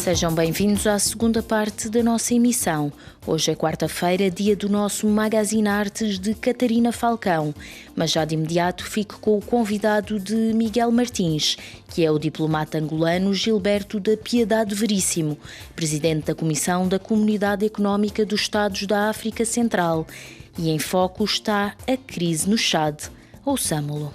Sejam bem-vindos à segunda parte da nossa emissão. Hoje é quarta-feira, dia do nosso Magazine Artes de Catarina Falcão. Mas já de imediato fico com o convidado de Miguel Martins, que é o diplomata angolano Gilberto da Piedade Veríssimo, presidente da Comissão da Comunidade Económica dos Estados da África Central. E em foco está a crise no Chad. Ouçamo-lo.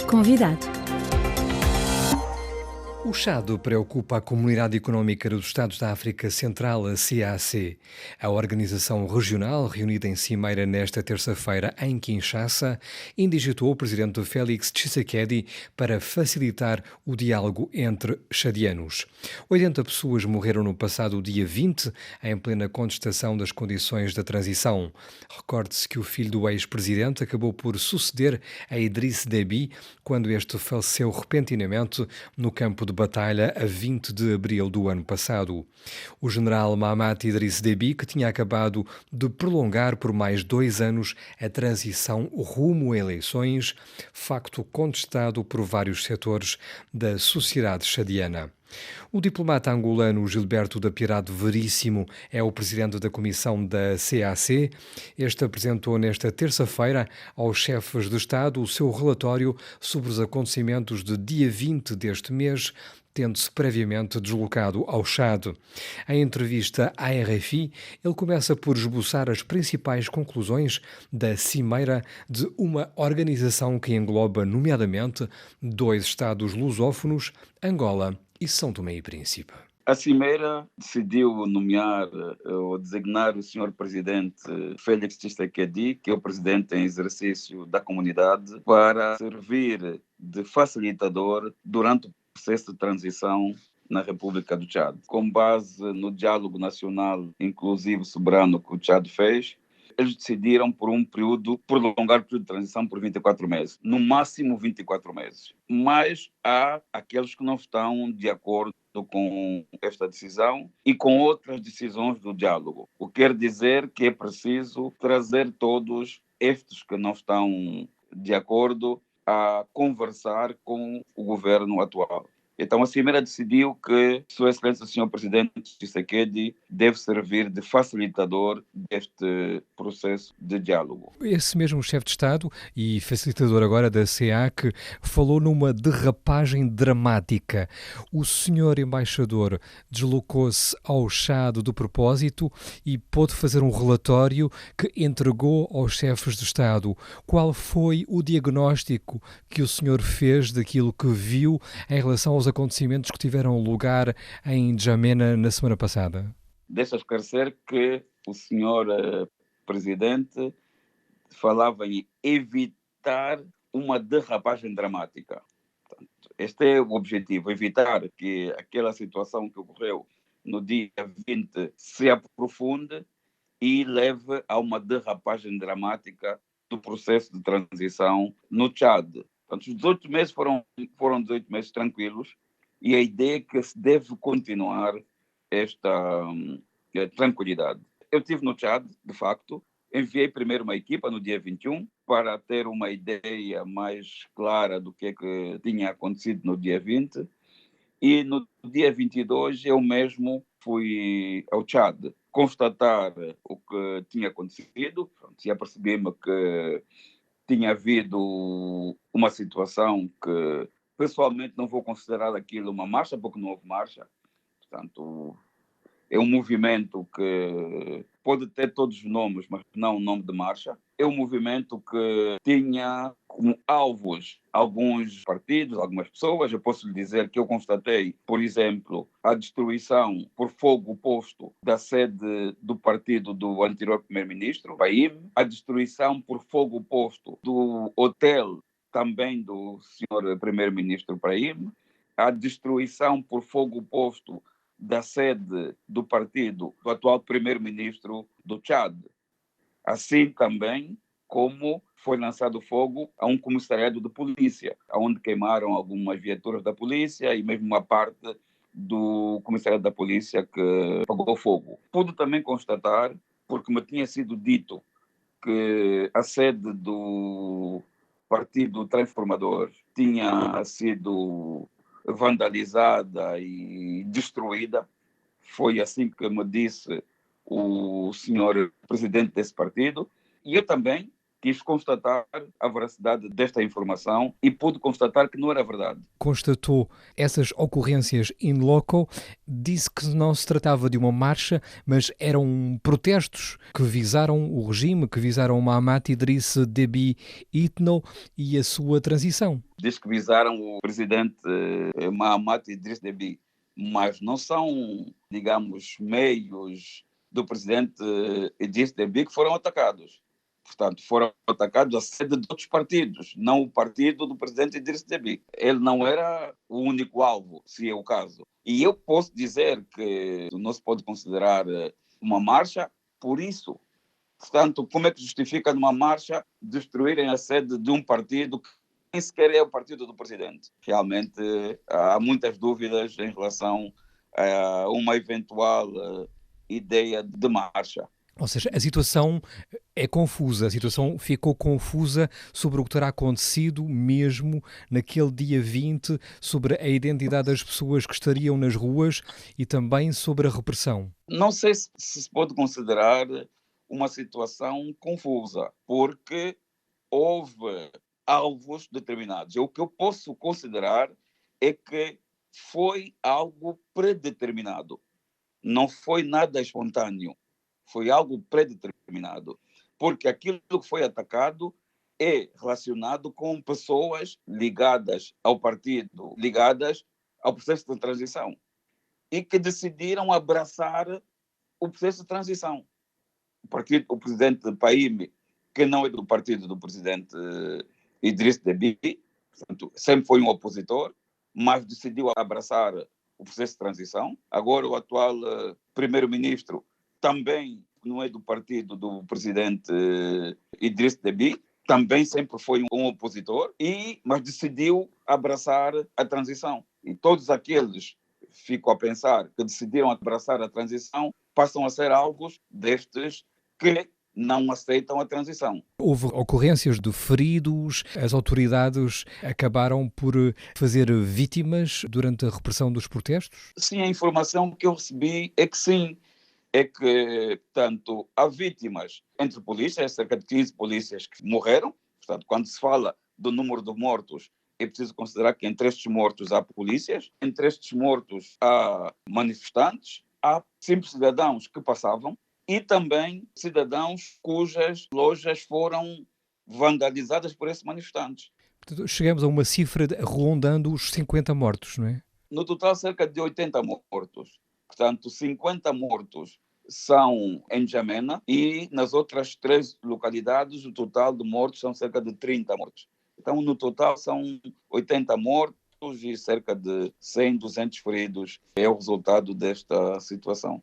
Convidado. O Chad preocupa a Comunidade Económica dos Estados da África Central, a CAC. A organização regional, reunida em cimeira nesta terça-feira em Kinshasa, indigitou o presidente Félix Tshisekedi para facilitar o diálogo entre chadianos. 80 pessoas morreram no passado dia 20, em plena contestação das condições da transição. Recorde-se que o filho do ex-presidente acabou por suceder a Idriss Déby quando este faleceu repentinamente no campo de batalha a 20 de abril do ano passado. O general Mahamat Idriss Déby, que tinha acabado de prolongar por mais 2 anos a transição rumo a eleições, facto contestado por vários setores da sociedade chadiana. O diplomata angolano Gilberto da Piedade Veríssimo é o presidente da comissão da CAC. Este apresentou nesta terça-feira aos chefes de Estado o seu relatório sobre os acontecimentos de dia 20 deste mês, tendo-se previamente deslocado ao Chad. Em entrevista à RFI, ele começa por esboçar as principais conclusões da cimeira de uma organização que engloba, nomeadamente, 2 estados lusófonos, Angola e São Tomé e Príncipe. A Cimeira decidiu nomear ou designar o senhor presidente Félix Tshisekedi, que é o presidente em exercício da comunidade, para servir de facilitador durante o processo de transição na República do Chad. Com base no diálogo nacional inclusivo soberano que o Chad fez, eles decidiram prolongar o período de transição por 24 meses, no máximo 24 meses. Mas há aqueles que não estão de acordo com esta decisão e com outras decisões do diálogo. O que quer dizer que é preciso trazer todos estes que não estão de acordo a conversar com o governo atual. Então, a Cimeira decidiu que Sua Excelência, o Sr. Presidente Tshisekedi, deve servir de facilitador deste processo de diálogo. Esse mesmo chefe de Estado e facilitador agora da CEAC falou numa derrapagem dramática. O Sr. Embaixador deslocou-se ao Chad de propósito e pôde fazer um relatório que entregou aos chefes de Estado. Qual foi o diagnóstico que o senhor fez daquilo que viu em relação aos acontecimentos que tiveram lugar em N'Djamena na semana passada? Deixa esclarecer que o senhor presidente falava em evitar uma derrapagem dramática. Portanto, este é o objetivo, evitar que aquela situação que ocorreu no dia 20 se aprofunde e leve a uma derrapagem dramática do processo de transição no Chad. Portanto, os 18 meses foram 18 meses tranquilos e a ideia é que se deve continuar esta tranquilidade. Eu estive no Chad, de facto, enviei primeiro uma equipa no dia 21 para ter uma ideia mais clara do que é que tinha acontecido no dia 20 e no dia 22 eu mesmo fui ao Chad constatar o que tinha acontecido e apercebi-me que tinha havido uma situação que, pessoalmente, não vou considerar aquilo uma marcha, porque não houve marcha. Portanto, é um movimento que pode ter todos os nomes, mas não o nome de marcha. É um movimento que tinha como alvos alguns partidos, algumas pessoas. Eu posso lhe dizer que eu constatei, por exemplo, a destruição por fogo posto da sede do partido do anterior primeiro-ministro, Baim, a destruição por fogo posto do hotel também do senhor primeiro-ministro Brahim, a destruição por fogo posto da sede do partido do atual primeiro-ministro do Chad. Assim também como foi lançado fogo a um comissariado de polícia, onde queimaram algumas viaturas da polícia e mesmo uma parte do comissariado da polícia que apagou fogo. Pude também constatar, porque me tinha sido dito que a sede do Partido Transformador tinha sido vandalizada e destruída. Foi assim que me disse o senhor presidente desse partido. E eu também quis constatar a veracidade desta informação e pude constatar que não era verdade. Constatou essas ocorrências in loco, disse que não se tratava de uma marcha, mas eram protestos que visaram o regime, que visaram Mahamat Idriss Déby Itno e a sua transição. Diz que visaram o presidente Mahamat Idriss Déby, mas não são, digamos, meios do presidente Idriss Déby que foram atacados. Portanto, foram atacados a sede de outros partidos, não o partido do presidente Idriss Déby. Ele não era o único alvo, se é o caso. E eu posso dizer que não se pode considerar uma marcha por isso. Portanto, como é que justifica numa marcha destruírem a sede de um partido que nem sequer é o partido do presidente? Realmente há muitas dúvidas em relação a uma eventual ideia de marcha. Ou seja, a situação é confusa, a situação ficou confusa sobre o que terá acontecido mesmo naquele dia 20, sobre a identidade das pessoas que estariam nas ruas e também sobre a repressão. Não sei se pode considerar uma situação confusa, porque houve alvos determinados. O que eu posso considerar é que foi algo predeterminado. Não foi nada espontâneo. Foi algo predeterminado, porque aquilo que foi atacado é relacionado com pessoas ligadas ao partido, ligadas ao processo de transição, e que decidiram abraçar o processo de transição. O presidente Paime, que não é do partido do presidente Idriss Déby, portanto, sempre foi um opositor, mas decidiu abraçar o processo de transição. Agora o atual primeiro-ministro também não é do partido do presidente Idriss Déby, também sempre foi um opositor, mas decidiu abraçar a transição. E todos aqueles, fico a pensar, que decidiram abraçar a transição, passam a ser alvos destes que não aceitam a transição. Houve ocorrências de feridos, as autoridades acabaram por fazer vítimas durante a repressão dos protestos? Sim, a informação que eu recebi é que sim. É que, portanto, há vítimas entre polícias, cerca de 15 polícias que morreram. Portanto, quando se fala do número de mortos, é preciso considerar que entre estes mortos há polícias, entre estes mortos há manifestantes, há simples cidadãos que passavam e também cidadãos cujas lojas foram vandalizadas por esses manifestantes. Portanto, chegamos a uma cifra rondando os 50 mortos, não é? No total, cerca de 80 mortos. Portanto, 50 mortos são em N'Djamena e nas outras 3 localidades o total de mortos são cerca de 30 mortos. Então, no total são 80 mortos e cerca de 100, 200 feridos. É o resultado desta situação.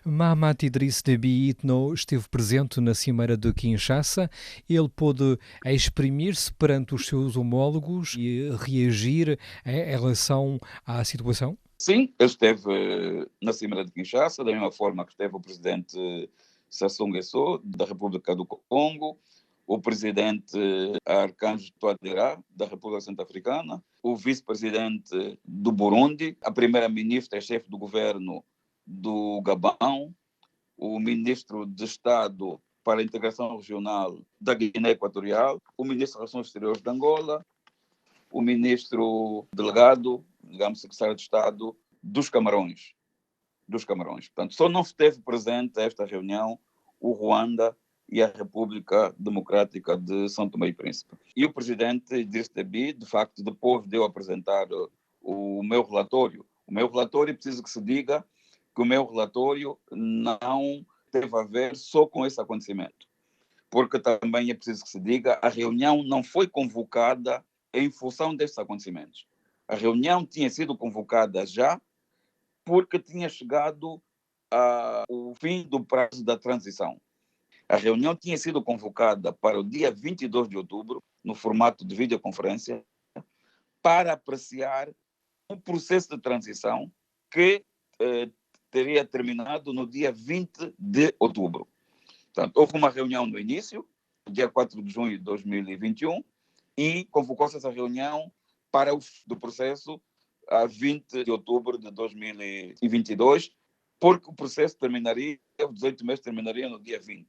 Mahamat Idriss Déby Itno esteve presente na Cimeira de Kinshasa. Ele pôde exprimir-se perante os seus homólogos e reagir em relação à situação? Sim, ele esteve na Cimeira de Kinshasa, da mesma forma que esteve o presidente Sassou Nguesso, da República do Congo, o presidente Arcanjo Touadéra, da República Centro-Africana, o vice-presidente do Burundi, a primeira-ministra e chefe do governo do Gabão, o ministro de Estado para a Integração Regional da Guiné Equatorial, o ministro das Relações Exteriores de Angola, o ministro delegado, digamos, secretário de Estado dos Camarões. Portanto, só não esteve presente a esta reunião o Ruanda e a República Democrática de São Tomé e Príncipe. E o presidente Idriss Déby, de facto, depois de eu apresentar o meu relatório, preciso que se diga que o meu relatório não teve a ver só com esse acontecimento, porque também é preciso que se diga, a reunião não foi convocada em função destes acontecimentos. A reunião tinha sido convocada já porque tinha chegado ao fim do prazo da transição. A reunião tinha sido convocada para o dia 22 de outubro, no formato de videoconferência, para apreciar um processo de transição que teria terminado no dia 20 de outubro. Portanto, houve uma reunião no início, dia 4 de junho de 2021, e convocou-se essa reunião para o fim do processo a 20 de outubro de 2022, porque o processo terminaria, os 18 meses terminaria no dia 20.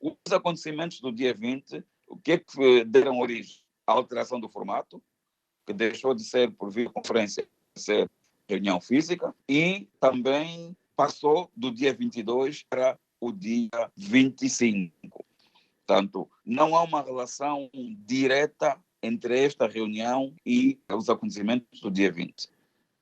Os acontecimentos do dia 20, o que é que deram origem? A alteração do formato, que deixou de ser por videoconferência, de ser reunião física, e também passou do dia 22 para o dia 25. Portanto, não há uma relação direta entre esta reunião e os acontecimentos do dia 20.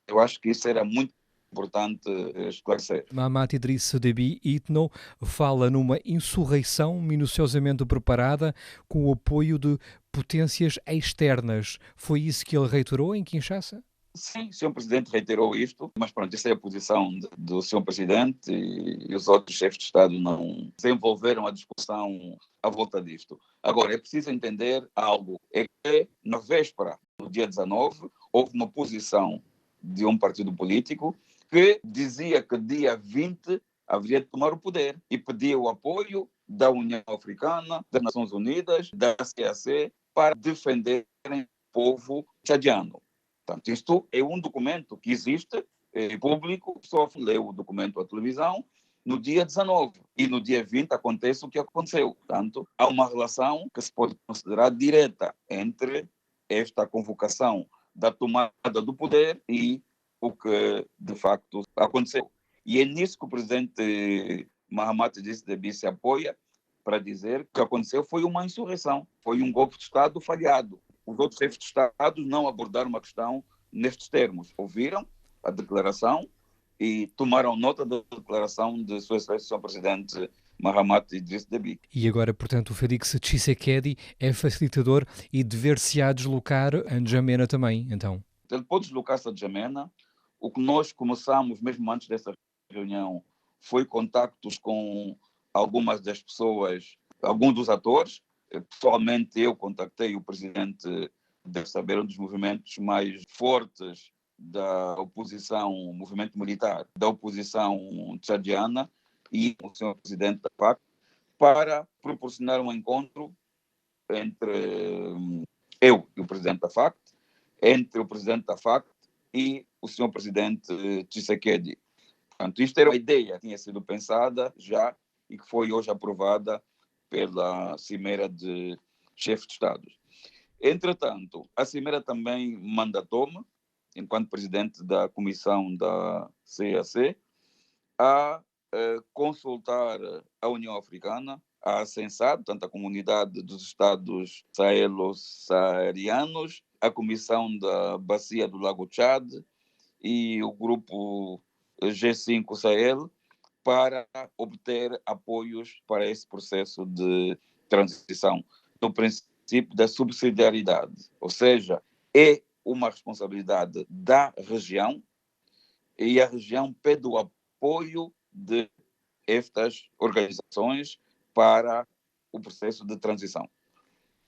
Eu acho que isso era muito importante esclarecer. Mahamat Idriss Déby Itno fala numa insurreição minuciosamente preparada com o apoio de potências externas. Foi isso que ele reiterou em Kinshasa? Sim, o Sr. Presidente reiterou isto, mas pronto, essa é a posição do Sr. Presidente e os outros chefes de Estado não desenvolveram a discussão à volta disto. Agora, é preciso entender algo, é que na véspera, no dia 19, houve uma posição de um partido político que dizia que dia 20 haveria de tomar o poder e pedia o apoio da União Africana, das Nações Unidas, da CAC, para defenderem o povo tchadiano. Portanto, isto é um documento que existe, é público, só leu o documento à televisão no dia 19 e no dia 20 acontece o que aconteceu. Portanto, há uma relação que se pode considerar direta entre esta convocação da tomada do poder e o que de facto aconteceu. E é nisso que o presidente Mahamat Idriss Déby se apoia para dizer que o que aconteceu foi uma insurreição, foi um golpe de Estado falhado. Os outros chefes de Estado não abordaram uma questão nestes termos. Ouviram a declaração e tomaram nota da declaração de Sua Excelência o Presidente Mahamat Idriss Déby. E agora, portanto, o Félix Tshisekedi é facilitador e dever-se-á deslocar a N'Djamena também, então? Ele pode deslocar-se a N'Djamena. O que nós começamos, mesmo antes dessa reunião, foi contactos com algumas das pessoas, alguns dos atores. Pessoalmente, eu contactei o presidente, deve saber, um dos movimentos mais fortes da oposição, movimento militar, da oposição tchadiana, e o senhor presidente da FAC, para proporcionar um encontro entre eu e o presidente da FAC, entre o presidente da FAC e o senhor presidente Tshisekedi. Portanto, isto era uma ideia que tinha sido pensada já e que foi hoje aprovada pela Cimeira de Chefes de Estados. Entretanto, a Cimeira também mandatou-me, enquanto presidente da comissão da CAC, a consultar a União Africana, a CENSAD, portanto a Comunidade dos Estados Saelo-Saarianos, a Comissão da Bacia do Lago Tchad e o Grupo G5 Sahel, para obter apoios para esse processo de transição, no princípio da subsidiariedade, ou seja, é uma responsabilidade da região e a região pede o apoio de estas organizações para o processo de transição.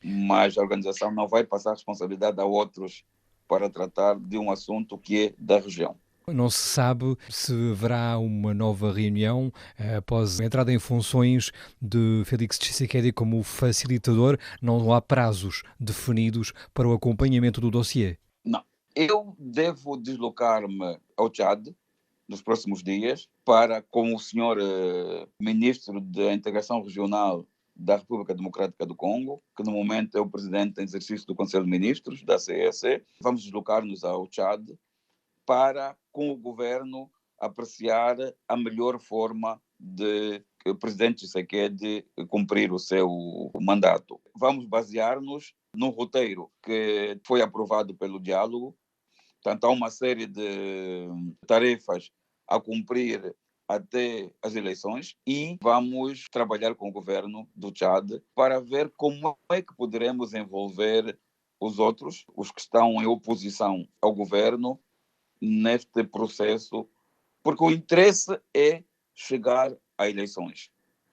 Mas a organização não vai passar a responsabilidade a outros para tratar de um assunto que é da região. Não se sabe se haverá uma nova reunião após a entrada em funções de Félix Tshisekedi como facilitador. Não há prazos definidos para o acompanhamento do dossiê. Não. Eu devo deslocar-me ao Tchad nos próximos dias para, com o senhor ministro da Integração Regional da República Democrática do Congo, que no momento é o presidente em exercício do Conselho de Ministros, da CEC. Vamos deslocar-nos ao Tchad para, com o governo, apreciar a melhor forma de o presidente Tshisekedi cumprir o seu mandato. Vamos basear-nos num roteiro que foi aprovado pelo diálogo. Portanto, há uma série de tarefas a cumprir até as eleições e vamos trabalhar com o governo do Tchad para ver como é que poderemos envolver os outros, os que estão em oposição ao governo, neste processo, porque o interesse é chegar a eleições.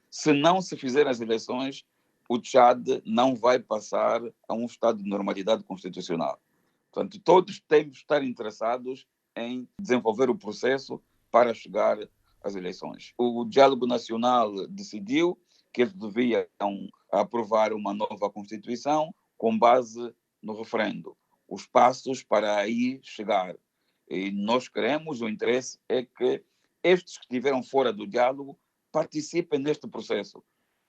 Se não se fizerem as eleições, o Tchad não vai passar a um estado de normalidade constitucional. Portanto, todos temos de estar interessados em desenvolver o processo para chegar às eleições. O Diálogo Nacional decidiu que eles deviam aprovar uma nova Constituição com base no referendo. Os passos para aí chegar E nós queremos, o interesse é que estes que estiveram fora do diálogo participem neste processo,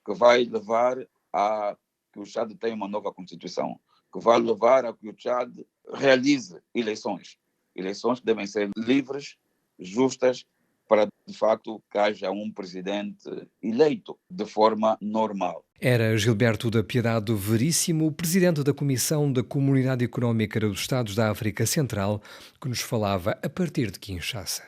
que vai levar a que o Chad tenha uma nova Constituição, que vai levar a que o Chad realize eleições. Eleições que devem ser livres, justas, para, de facto, que haja um presidente eleito de forma normal. Era Gilberto da Piedade Veríssimo, presidente da Comissão da Comunidade Económica dos Estados da África Central, que nos falava a partir de Kinshasa.